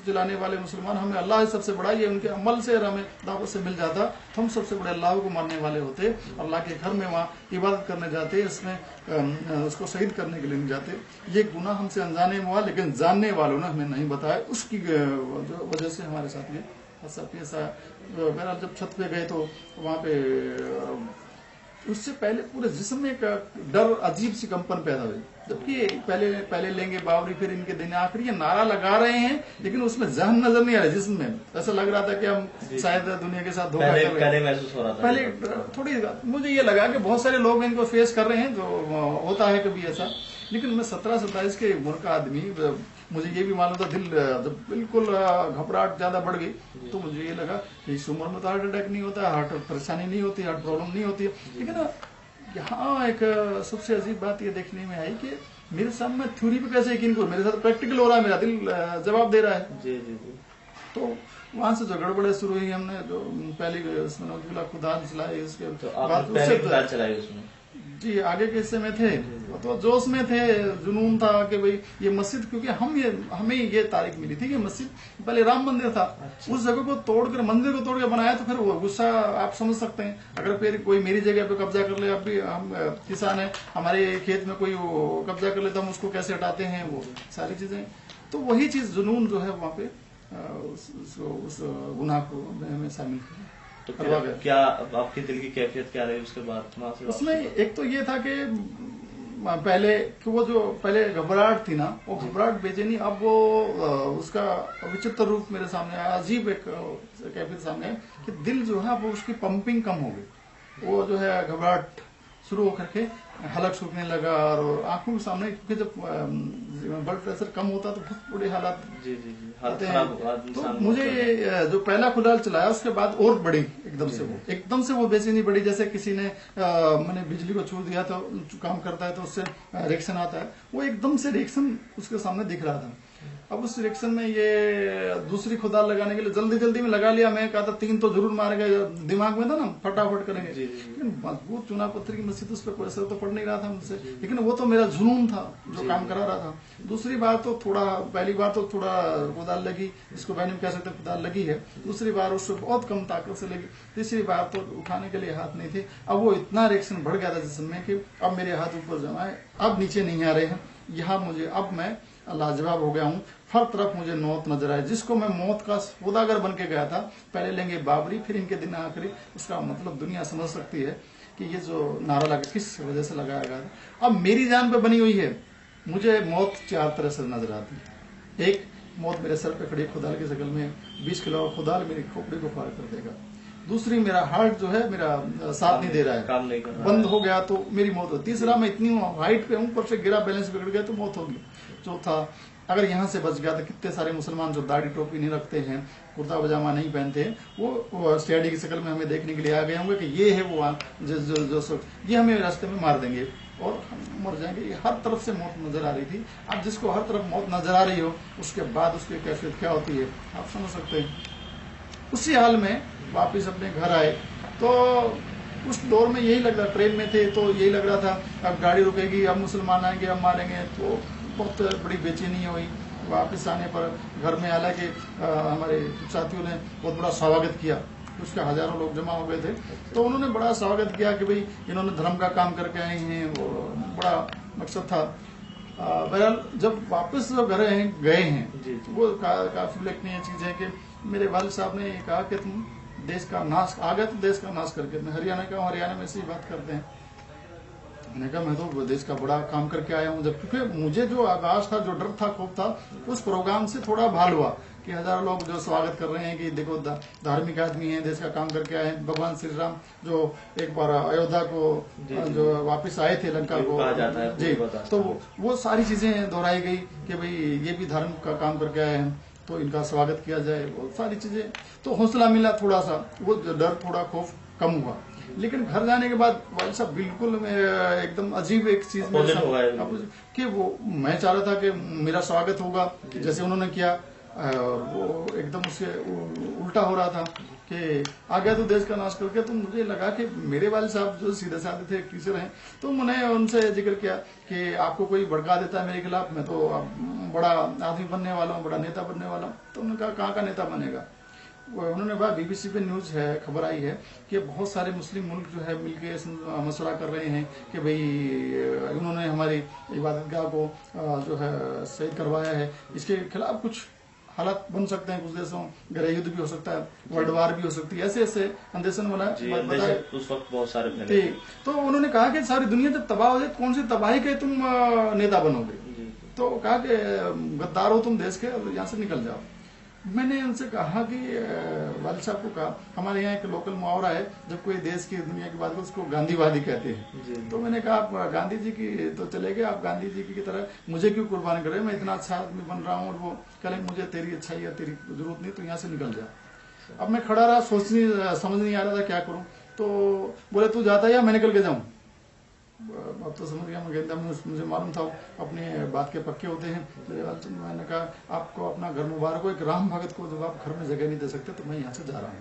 चलाने वाले मुसलमान, हमें अल्लाह सबसे बड़ा, ये उनके अमल से और हमें दावत से मिल जाता, तो हम सबसे बड़े अल्लाह को मानने वाले होते, अल्लाह के घर में वहाँ इबादत करने जाते, इसमें उसको शहीद करने के लिए नहीं जाते। ये गुनाह हमसे अनजाने में हुआ, लेकिन जानने वालों ने हमें नहीं बताया, उसकी वजह से हमारे साथ ये पेश आया। बहरहाल जब छत पे गए तो वहाँ पे उससे पहले पूरे जिस्म में एक डर, अजीब सी कंपन पैदा हुई, जबकि पहले लेंगे बाबरी, फिर इनके दिन आखिरी, ये नारा लगा रहे हैं, लेकिन उसमें जहन नजर नहीं आ रहा। जिस्म में ऐसा लग रहा था कि हम शायद दुनिया के साथ धोखा कर रहे हैं। पहले महसूस हो रहा था, पहले थोड़ी मुझे ये लगा कि बहुत सारे लोग इनको फेस कर रहे हैं, जो होता है कभी ऐसा। लेकिन मैं 17-27 के उम्र का आदमी, मुझे ये भी मालूम था, दिल जब बिल्कुल घबराहट ज्यादा बढ़ गई, तो मुझे ये लगा कि इस उम्र में तो हार्ट अटैक नहीं होता, हार्ट परेशानी नहीं होती, हार्ट प्रॉब्लम नहीं होती है। लेकिन यहाँ एक सबसे अजीब बात ये देखने में आई कि मेरे सामने थ्योरी पे कैसे यकीन करूं, मेरे साथ प्रैक्टिकल हो रहा है, मेरा दिल जवाब दे रहा है। जी जी जी। तो वहां से जो गड़बड़े शुरू हुई, हमने जो पहली खुदा चलाई, इसके बाद पहले चलाई उसमें जी आगे के हिस्से में थे, तो जोश में थे, जुनून था कि भाई ये मस्जिद, क्योंकि हमें ये तारीख मिली थी कि मस्जिद पहले राम मंदिर था। अच्छा। उस जगह को तोड़कर, मंदिर को तोड़कर बनाया, तो फिर वो गुस्सा आप समझ सकते हैं। अगर फिर कोई मेरी जगह पे कब्जा कर ले, अब भी हम किसान है, हमारे खेत में कोई कब्जा कर ले तो हम उसको कैसे हटाते हैं, वो सारी चीजें। तो वही चीज जुनून जो है वहाँ पे उस गुनाह को हमें शामिल किया। तो क्या आपकी दिल की कैफियत क्या रही उसके बाद? उसमें एक तो ये था कि पहले कि वो जो पहले घबराहट थी ना, वो घबराहट बेचैनी, अब वो उसका विचित्र रूप मेरे सामने आया, अजीब एक कैफियत सामने है कि दिल जो है वो उसकी पंपिंग कम हो गई, वो जो है घबराहट शुरू होकर के हलक सूखने लगा, और आंखों के सामने, क्योंकि जब ब्लड प्रेशर कम होता तो बहुत बुरे हालात होते हैं। तो मुझे जो पहला खुदाल चलाया, उसके बाद और बढ़ी एकदम से वो बेचैनी बढ़ी, जैसे किसी ने मैंने बिजली को छू दिया तो काम करता है तो उससे रिएक्शन आता है, वो एकदम से रिएक्शन उसके सामने दिख रहा था। अब उस रिएक्शन में ये दूसरी खुदाल लगाने के लिए जल्दी में लगा लिया। मैं कहा था 3 तो जरूर मारेगा, दिमाग में था ना, फटाफट करेंगे, लेकिन मजबूत चुना पत्थर की मस्जिद, उस पर कोई असर तो पड़ नहीं रहा था मुझसे, लेकिन वो तो मेरा जुनून था जो काम करा रहा था। दूसरी बार तो पहली बार तो थोड़ा खुदाल लगी, इसको मैंने कह सकते खुदाल लगी है, दूसरी बार उससे बहुत कम ताकत से लगी, तीसरी बार तो उठाने के लिए हाथ नहीं थे। अब वो इतना रिएक्शन बढ़ गया था जिसमें कि अब मेरे हाथ ऊपर जमा है, अब नीचे नहीं आ रहे हैं, यहाँ मुझे, अब मैं लाजवाब हो गया हूँ, हर तरफ मुझे मौत नजर आए, जिसको मैं मौत का सौदागर बन के गया था। पहले लेंगे बाबरी, फिर इनके दिन आखिरी, उसका मतलब दुनिया समझ सकती है कि ये जो नारा लगा किस वजह से लगाया गया था। अब मेरी जान पे बनी हुई है, मुझे मौत 4 तरह से नजर आती है। एक मौत मेरे सर पे खड़ी खुदाल की शक्ल में, 20 किलो खुदाल मेरी खोपड़ी को पार कर देगा। दूसरी, मेरा हार्ट जो है मेरा साथ नहीं दे रहा है, काम नहीं कर रहा, बंद हो गया तो मेरी मौत हो। तीसरा, मैं इतनी हाइट पे हूँ, ऊपर से गिरा, बैलेंस बिगड़ गया तो मौत होगी। चौथा, अगर यहाँ से बच गया तो कितने सारे मुसलमान जो दाढ़ी टोपी नहीं रखते हैं, कुर्ता पजामा नहीं पहनते हैं, वो स्टडी की शक्ल में हमें देखने के लिए आ गए होंगे कि ये है वो जो ये हमें रास्ते में मार देंगे और हम मर जाएंगे। ये हर तरफ से मौत नजर आ रही थी। अब जिसको हर तरफ मौत नजर आ रही हो, उसके बाद उसकी कैफियत क्या होती है आप समझ सकते हैं। उसी हाल में वापिस अपने घर आए तो उस दौर में यही लग रहा, ट्रेन में थे तो यही लग रहा था अब गाड़ी रुकेगी, अब मुसलमान आएंगे, अब मारेंगे, तो बहुत बड़ी बेचैनी हुई। वापस आने पर घर में, हालांकि हमारे साथियों ने बहुत बड़ा स्वागत किया, उसके हजारों लोग जमा हो गए थे, तो उन्होंने बड़ा स्वागत किया कि भाई इन्होंने धर्म का काम करके आए हैं, वो बड़ा मकसद था। बहरहाल जब वापस जो घर गए हैं, वो काफी उल्लेखनीय चीज है कि मेरे वालिद साहब ने कहा कि तुम देश का नाश, आ गए तो देश का नाश करके। मैं हरियाणा का, हरियाणा में ऐसी बात करते हैं। मैंने कहा मैं तो देश का बड़ा काम करके आया हूँ, जब क्योंकि मुझे जो आगाज था, जो डर था, खौफ था, उस प्रोग्राम से थोड़ा भाल हुआ कि हजारों लोग जो स्वागत कर रहे हैं कि देखो धार्मिक आदमी है, देश का काम करके आए हैं। भगवान श्री राम जो एक बार अयोध्या को जो वापस आए थे, लंका को जी, तो वो सारी चीजें दोहराई गई कि भाई ये भी धर्म का काम करके आए हैं, तो इनका स्वागत किया जाए, वो सारी चीजें। तो हौसला मिला थोड़ा सा, वो डर, थोड़ा खौफ कम हुआ। लेकिन घर जाने के बाद वालिद साहब बिल्कुल एकदम अजीब एक चीज में कि वो, मैं चाह रहा था कि मेरा स्वागत होगा जैसे उन्होंने किया, और वो एकदम उससे उल्टा हो रहा था। कि आ गया तो देश का नाश करके। तो मुझे लगा कि मेरे वाले साहब जो सीधे साधे थे, टीचर हैं, तो मैंने उनसे जिक्र किया कि आपको कोई भड़का देता है मेरे खिलाफ, मैं तो अब बड़ा आदमी बनने वाला हूँ, बड़ा नेता बनने वाला हूँ। तो उन्होंने कहा कहाँ का नेता बनेगा। उन्होंने कहा BBC पे न्यूज है, खबर आई है कि बहुत सारे मुस्लिम मुल्क जो है मिलके मशवरा कर रहे हैं कि भाई उन्होंने हमारी इबादतगाह को जो है शहीद करवाया है, इसके खिलाफ कुछ हालात बन सकते हैं, कुछ देशों गृह युद्ध भी हो सकता है, वर्ल्ड वार भी हो सकती है, ऐसे ऐसे अंदेशन वाला बताया उस वक्त बहुत सारे फैले थे। तो उन्होंने कहा कि सारी दुनिया जब तबाह हो जाए, कौन सी तबाही के तुम नेता बनोगे। तो कहा कि गद्दार हो तुम देश के, यहाँ से निकल जाओ। मैंने उनसे कहा कि वालिद साहब को कहा, हमारे यहाँ एक लोकल मुहावरा है, जब कोई देश की दुनिया की बात करो उसको गांधीवादी कहते हैं। तो मैंने कहा आप गांधी जी की तो चले गए, आप गांधी जी की तरह मुझे क्यों कुर्बान कर रहे हैं, मैं इतना अच्छा आदमी बन रहा हूँ और वो कहें मुझे तेरी अच्छाई या तेरी जरूरत नहीं, तो यहाँ से निकल जा। अब मैं खड़ा रहा, समझ नहीं आ रहा था क्या करूं। तो बोले तू जाता है या मैं निकल के जाऊं। अब तो समझ गया मैं गेंदा, मुझे मालूम था अपने बात के पक्के होते हैं। तो मैंने कहा आपको अपना घर मुबारक हो, एक राम भगत को जब आप घर में जगह नहीं दे सकते तो मैं यहाँ से जा रहा हूँ।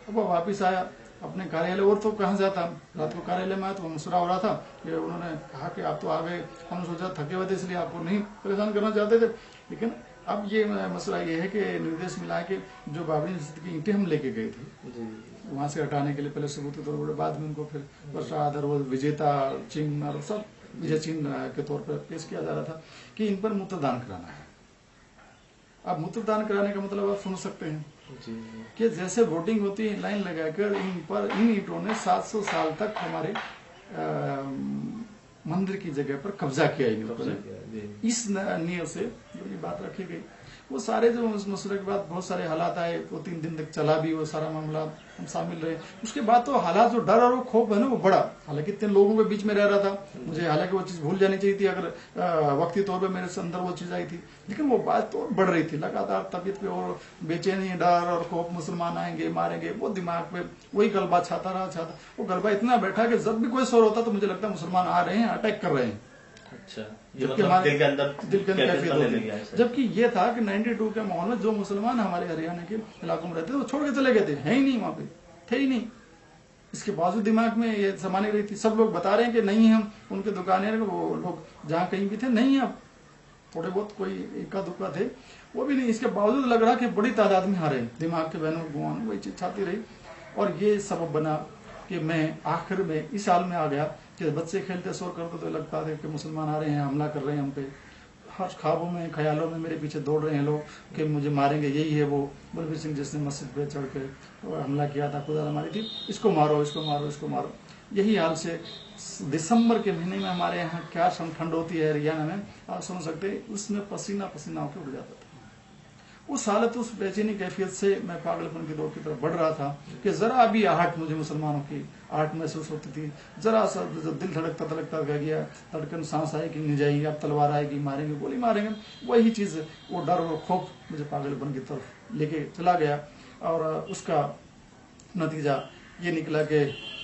अब वो वापिस आया अपने कार्यालय, और तो कहाँ जाता, रात को कार्यालय में आया तो मसला हो रहा था कि उन्होंने कहा कि आप तो आ गए, हमने सोचा थके हुए थे इसलिए आपको नहीं परेशान करना चाहते थे। लेकिन अब ये मसला ये है कि निर्देश मिला है कि जो बाबरी मस्जिद की ईंटें हम लेके गए थे वहां से हटाने के लिए पहले सबूत के तौर पर, बाद में उनको फिर प्रसाद और वो विजेता चिन्ह और सब विजय चिन्ह के तौर पर पेश किया जा रहा था कि इन पर मूत्रदान कराना है। अब मूत्रदान कराने का मतलब आप सुन सकते हैं कि जैसे वोटिंग होती है लाइन लगाकर, इन ईंटों ने 700 साल तक हमारे मंदिर की जगह पर कब्जा किया इन लोगों ने। इस नियत से जो ये बात रखी गई, वो सारे जो उस मसले के बाद बहुत सारे हालात आए, वो 3 दिन तक चला भी वो सारा मामला, हम शामिल रहे। उसके बाद तो हालात जो डर और वो खौफ है ना वो बड़ा, हालांकि इतने लोगों के बीच में रह रहा था, मुझे हालांकि वो चीज भूल जानी चाहिए थी अगर वक्ती तौर पे मेरे अंदर वो चीज आई थी, लेकिन वो बात तो बढ़ रही थी लगातार, तबीयत पे और बेचैनी, डर और खौफ, मुसलमान आएंगे मारेंगे, वो दिमाग पे वही गलबा छाता रहा। वो गलबा इतना बैठा कि जब भी कोई शोर होता तो मुझे लगता मुसलमान आ रहे हैं, अटैक कर रहे हैं। अच्छा, जबकि हमारे दिल के अंदर कैफियत होती, जबकि ये था कि 92 के माहौल में जो मुसलमान हमारे हरियाणा के इलाकों में रहते थे वो छोड़ के चले गए थे, है ही नहीं वहां पे, थे ही नहीं। इसके बावजूद दिमाग में ये समानी रही थी। सब लोग बता रहे हैं कि नहीं, हम उनके दुकानें वो लोग जहाँ कहीं भी थे नहीं, अब थोड़े बहुत कोई इक्का दुक्का थे वो भी नहीं। इसके बावजूद लग रहा कि बड़ी तादाद में हारे, दिमाग के बहनों गुआन वही चीज छाती रही। और ये सबब बना कि मैं आखिर में इस हाल में आ गया कि बच्चे खेलते शोर करते तो लगता था कि मुसलमान आ रहे हैं, हमला कर रहे हैं हम पे। हर ख्वाबों में, ख्यालों में मेरे पीछे दौड़ रहे हैं लोग कि मुझे मारेंगे। यही है वो बलबीर सिंह जिसने मस्जिद पे चढ़ के हमला किया था, खुदा मारी थी, इसको मारो, इसको मारो, इसको मारो। यही हाल से दिसंबर के महीने में हमारे यहाँ क्या ठंड होती है हरियाणा में, आप समझ सकते हैं, उसमें पसीना पसीना होकर उड़ जाता था। उस हालत, उस बेचैनी कैफियत से मैं पागलपन की दौड़ की तरफ बढ़ रहा था कि जरा भी आहट, मुझे मुसलमानों की आहट महसूस होती थी। जरा सा दिल धड़कता गया, धड़कन सांस आएगी नहीं जाएगी, अब तलवार आएगी, मारेंगे, गोली मारेंगे, वही चीज, वो डर और खौफ मुझे पागलपन की तरफ लेके चला गया। और उसका नतीजा ये निकला कि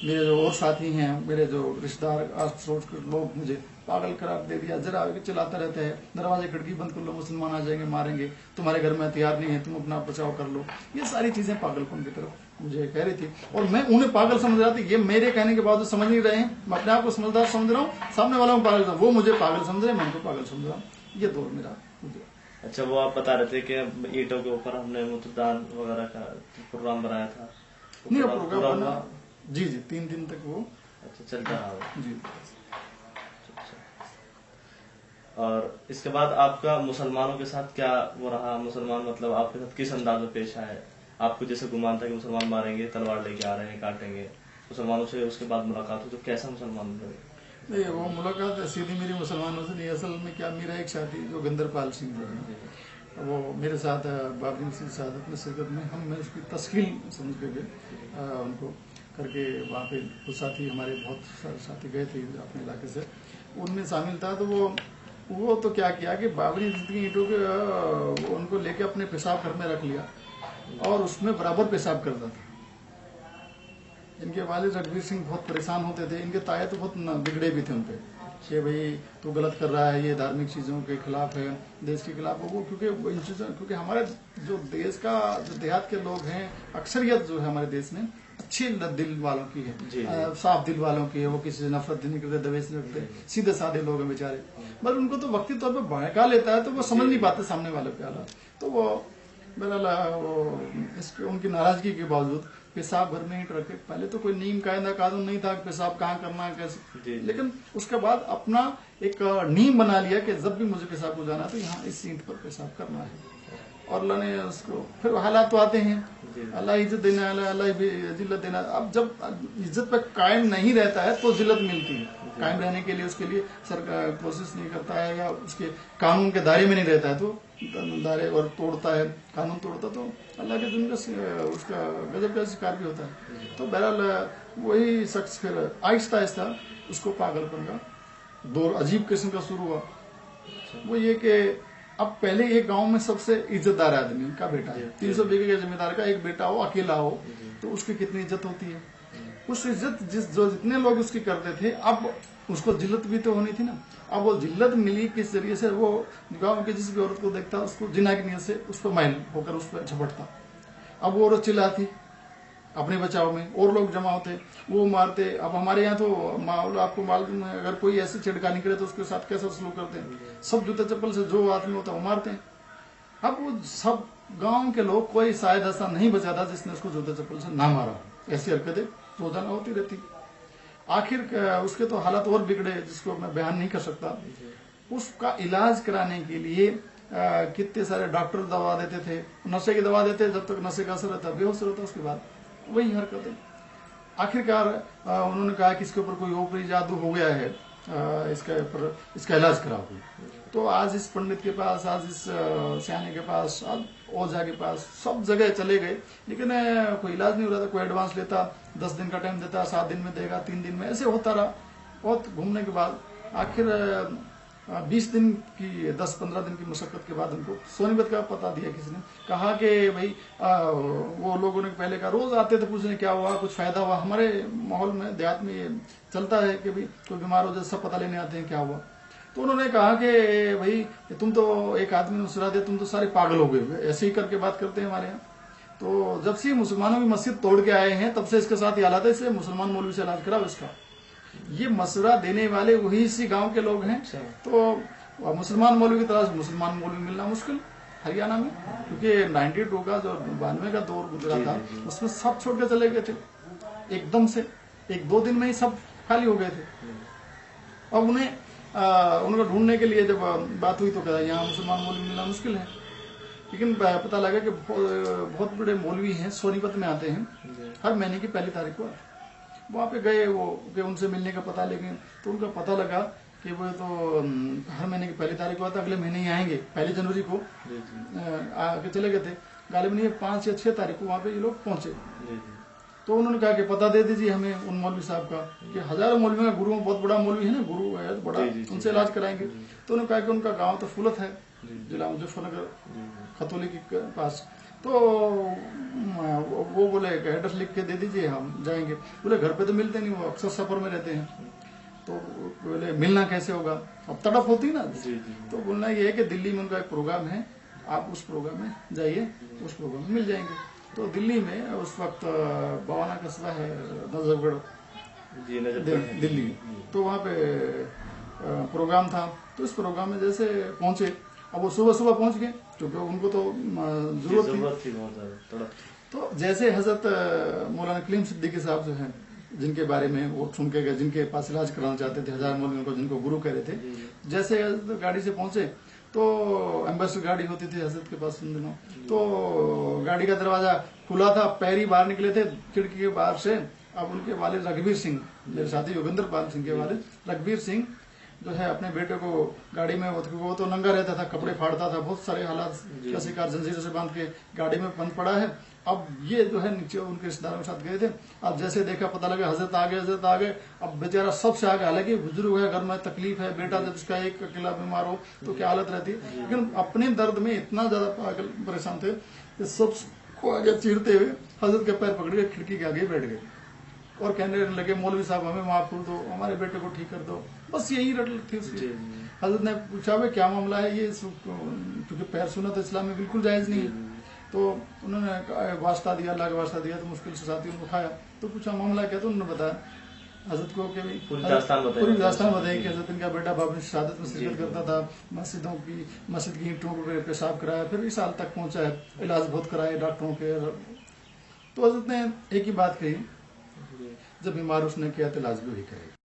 मेरे जो और साथी हैं, मेरे जो रिश्तेदार, सोच कर लोग मुझे पागल करार दे दिया। जरा चलाता रहता है, दरवाजे खिड़की बंद कर लो, मुसलमान आ जाएंगे, मारेंगे, तुम्हारे घर में हथियार नहीं है, तुम अपना बचाव कर लो। ये सारी चीजें पागलपन की तरफ मुझे कह रही थी और मैं उन्हें पागल समझ रहा था। ये मेरे कहने के बाद समझ नहीं रहे हैं, मैं अपने आप को समझदार समझ रहा हूँ, सामने वाला को पागल, वो मुझे पागल समझ रहे, मैं उनको पागल समझ रहा हूँ। ये दौर मेरा। अच्छा, वो आप बता रहे थे कि ईंटों के ऊपर हमने मूत्रदान वगैरह का प्रोग्राम बनाया था। नहीं, प्रोग्राम बना जी 3 दिन तक वो अच्छा चलता रहा जी। और इसके बाद आपका मुसलमानों के साथ क्या वो रहा? मुसलमान मतलब आपके साथ किस अंदाज में पेश आए? आपको जैसे गुमान था कि मुसलमान मारेंगे, तलवार लेके आ रहे हैं, काटेंगे, मुसलमानों से उसके बाद मुलाकात हुई तो कैसा मुसलमान बने? नहीं, वो मुलाकात सीधी मेरी मुसलमानों से नहीं। असल में क्या, मेरा एक साथी जो गंदरपाल सिंह जो है वो मेरे साथ बाबरी मस्जिद शहादत में शिरकत में मैं उसकी तस्कील समझ के गए उनको करके। वहाँ पे कुछ साथी हमारे, बहुत सारे साथी गए थे अपने इलाके से, उनमें शामिल था। तो वो तो क्या किया कि बाबरी मस्जिद की ईंटों के उनको लेके अपने पेशाब घर में रख लिया और उसमें बराबर पेशाब करता था। इनके वालिद रणवीर सिंह बहुत परेशान होते थे, इनके ताए तो बहुत बिगड़े भी थे उनपे, कि भाई तू गलत कर रहा है, ये धार्मिक चीजों के खिलाफ है, देश के खिलाफ है। वो क्योंकि हमारे जो देश का जो देहात के लोग हैं, अक्सरियत जो है हमारे देश में अच्छी दिल वालों की है, साफ दिल वालों की है। वो किसी से नफरत नहीं करते, द्वेष नहीं रखते, सीधे साधे लोग हैं बेचारे। बस उनको तो वक्ती तौर पर भड़का लेता है तो वो समझ नहीं पाते सामने वाले पे हालात। तो वो बहरहाल वो उनकी नाराजगी के बावजूद पेशाब घर में ही रखे। पहले तो कोई नियम कायदा कानून नहीं था पेशाब कहाँ करना है कैसे, लेकिन उसके बाद अपना एक नियम बना लिया कि जब भी मुझे पेशाब को जाना है तो यहाँ इस ईंट पर पेशाब करना है। और अल्लाह ने उसको, फिर हालात तो आते हैं, अल्लाह इज्जत देना है, अल्लाह जिल्लत देना। अब जब इज्जत पे कायम नहीं रहता है तो जिल्लत मिलती है। कायम रहने के लिए उसके लिए सरकार कोशिश नहीं करता है या उसके कानून के दायरे में नहीं रहता है तो दायरे और तोड़ता है, कानून तोड़ता तो अल्लाह के दिन का उसका गजब का शिकार भी होता है। तो बहरहाल वही शख्स फिर आहिस्ता आहिस्ता उसको पागलपन का दौर अजीब किस्म का शुरू हुआ। वो ये कि अब पहले एक गांव में सबसे इज्जतदार आदमी का बेटा है, 300 बीघे के जमींदार का एक बेटा हो, अकेला हो, तो उसकी कितनी इज्जत होती है। उस इज्जत जितने लोग उसकी करते थे, अब उसको जिल्लत भी तो होनी थी ना। अब वो जिल्लत मिली किस जरिए से, वो गांव के जिस भी औरत को देखता उसको जिना की नीयत से उस पर माइल होकर उस पर झपटता। अब वो औरत चिल्लाती अपने बचाव में, और लोग जमा होते, वो मारते। अब हमारे यहाँ तो माहौल आपको मालूम है, अगर कोई ऐसी छिड़कानी करे तो उसके साथ कैसा सलूक करते हैं, सब जूते चप्पल से जो आदमी होता है वो मारते हैं। अब वो सब गांव के लोग, कोई शायद ऐसा नहीं बचा था जिसने उसको जूते चप्पल से ना मारा हो। ऐसी हरकतें रोजाना होती रहती। आखिर उसके तो हालात और बिगड़े जिसको मैं बयान नहीं कर सकता। उसका इलाज कराने के लिए कितने सारे डॉक्टर दवा देते थे, नशे की दवा देते, जब तक नशे का असर रहता बेहोश रहता, उसके बाद वही हरकतें। आखिरकार उन्होंने कहा कि इसके ऊपर कोई ऊपरी जादू हो गया है, इसका इलाज कराओ। तो आज इस पंडित के पास, आज इस सियाने के पास, आज ओझा के पास, सब जगह चले गए, लेकिन कोई इलाज नहीं हो रहा था। कोई एडवांस लेता, 10 दिन का टाइम देता, 7 दिन में देगा, 3 दिन में, ऐसे होता रहा। बहुत घूमने के बाद आखिर 20 दिन की, 10-15 दिन की मशक्कत के बाद उनको सोनीपत का पता दिया किसी ने। कहा कि भाई वो लोगों ने पहले कहा, रोज आते थे पूछने क्या हुआ, कुछ फायदा हुआ। हमारे माहौल में, देहात में ये चलता है कि भाई कोई बीमार हो जाए सब पता लेने आते हैं क्या हुआ। तो उन्होंने कहा कि भाई तुम तो, एक आदमी ने सुना दिया, तुम तो सारे पागल हो गए, ऐसे ही करके बात करते हैं हमारे यहाँ। तो जब से मुसलमानों की मस्जिद तोड़ के आए हैं तब से इसके साथ ये हालात है, इसलिए मुसलमान मौलवी से इलाज कराओ इसका। ये मशवरा देने वाले वही इसी गांव के लोग हैं। तो मुसलमान मौलवी की तरह से मुसलमान मौलवी मिलना मुश्किल हरियाणा में, क्योंकि 92 का जो 92 का दौर गुजरा था उसमें सब छोड़ के चले गए थे एकदम से, 1-2 दिन में ही सब खाली हो गए थे। अब उनको ढूंढने के लिए जब बात हुई तो कहा यहाँ मुसलमान मौलवी मिलना मुश्किल है। लेकिन पता लगा कि बहुत बड़े मौलवी हैं, सोनीपत में आते हैं, हर महीने की 1 तारीख को। वहां पे गए वो कि उनसे मिलने का पता लेंगे, तो उनका पता लगा कि वो तो हर महीने की 1 तारीख को आता, अगले महीने ही आएंगे, 1 जनवरी को आके चले गए थे। गालिबन ये 5 या 6 तारीख को वहां पे ये लोग पहुंचे। तो उन्होंने कहा कि पता दे दीजिए हमें उन मौलवी साहब का, कि हजारों मौलवी का गुरु, बहुत बड़ा मौलवी है ना, गुरु है बड़ा, उनसे इलाज कराएंगे। तो उन्होंने कहा कि उनका गाँव तो फुलत है, जिला मुजफ्फरनगर खतौली के पास। तो वो बोले एड्रेस लिख के दे दीजिए हम जाएंगे। बोले घर पे तो मिलते नहीं, वो अक्सर सफर में रहते हैं। तो बोले मिलना कैसे होगा, अब तड़प होती ना। तो बोलना ये है कि दिल्ली में उनका एक प्रोग्राम है, आप उस प्रोग्राम में जाइए, उस प्रोग्राम में मिल जाएंगे। तो दिल्ली में उस वक्त बवाना कस्बा है, नजफगढ़ दिल्ली, तो वहाँ पे प्रोग्राम था। तो इस प्रोग्राम में जैसे पहुंचे, अब वो सुबह सुबह पहुंच गए क्योंकि उनको तो जरूरत थी बहुत ज्यादा। तो जैसे हजरत मौलाना कलीम सिद्दीकी साहब जो हैं, जिनके बारे में वो सुन के गए, जिनके पास इलाज कराना चाहते थे, 1000 मौलवियों को, जिनको गुरु कह रहे थे, जैसे गाड़ी से पहुंचे तो एम्बेसडर गाड़ी होती थी हजरत के पास उन दिनों। तो गाड़ी का दरवाजा खुला था, पैरी बाहर निकले थे खिड़की के बाहर से। अब उनके वालिद रघुवीर सिंह, मेरे साथी योगेंद्र पाल सिंह के वालिद रघुवीर सिंह जो है अपने बेटे को गाड़ी में, वो तो नंगा रहता था, कपड़े फाड़ता था, बहुत सारे हालात का शिकार, जंजीरों से बांध के गाड़ी में बंद पड़ा है। अब ये जो है नीचे उनके रिश्तेदारों के साथ गए थे। अब जैसे देखा, पता लगा हजरत आ गए, हजरत आ गए। अब बेचारा सबसे आगे, हालांकि बुजुर्ग है, घर में तकलीफ है, बेटा जब उसका एक अकेला बीमार हो तो क्या हालत रहती है, लेकिन अपने दर्द में इतना ज्यादा पागल परेशान थे कि सबको आगे चीरते हुए हजरत के पैर पकड़ के खिड़की के आगे बैठ गए। और कहने लगे मौलवी साहब हमें माफ कर दो, हमारे बेटे को ठीक कर दो। बस यही रट थी उसकी। हजरत ने पूछा भाई क्या मामला है ये, क्योंकि पैर सुन्नत इस्लाम में बिल्कुल जायज नहीं है। तो उन्होंने वास्ता दिया, अल्लाह का वास्ता दिया, तो मुश्किल से साथियों ने उठाया, तो पूछा मामला क्या, तो उन्होंने बताया हजरत को कि पूरी दास्तान बताई कि हजरत इनका बेटा बाब शहादत में शिरकत करता था, मस्जिद की ईंटों को पेशाब कराया, फिर इस हाल तक पहुंचा है, इलाज बहुत कराए डॉक्टरों के। तो हजरत ने एक ही बात कही, जब बीमार उसने किया तो इलाज भी वही करेगा।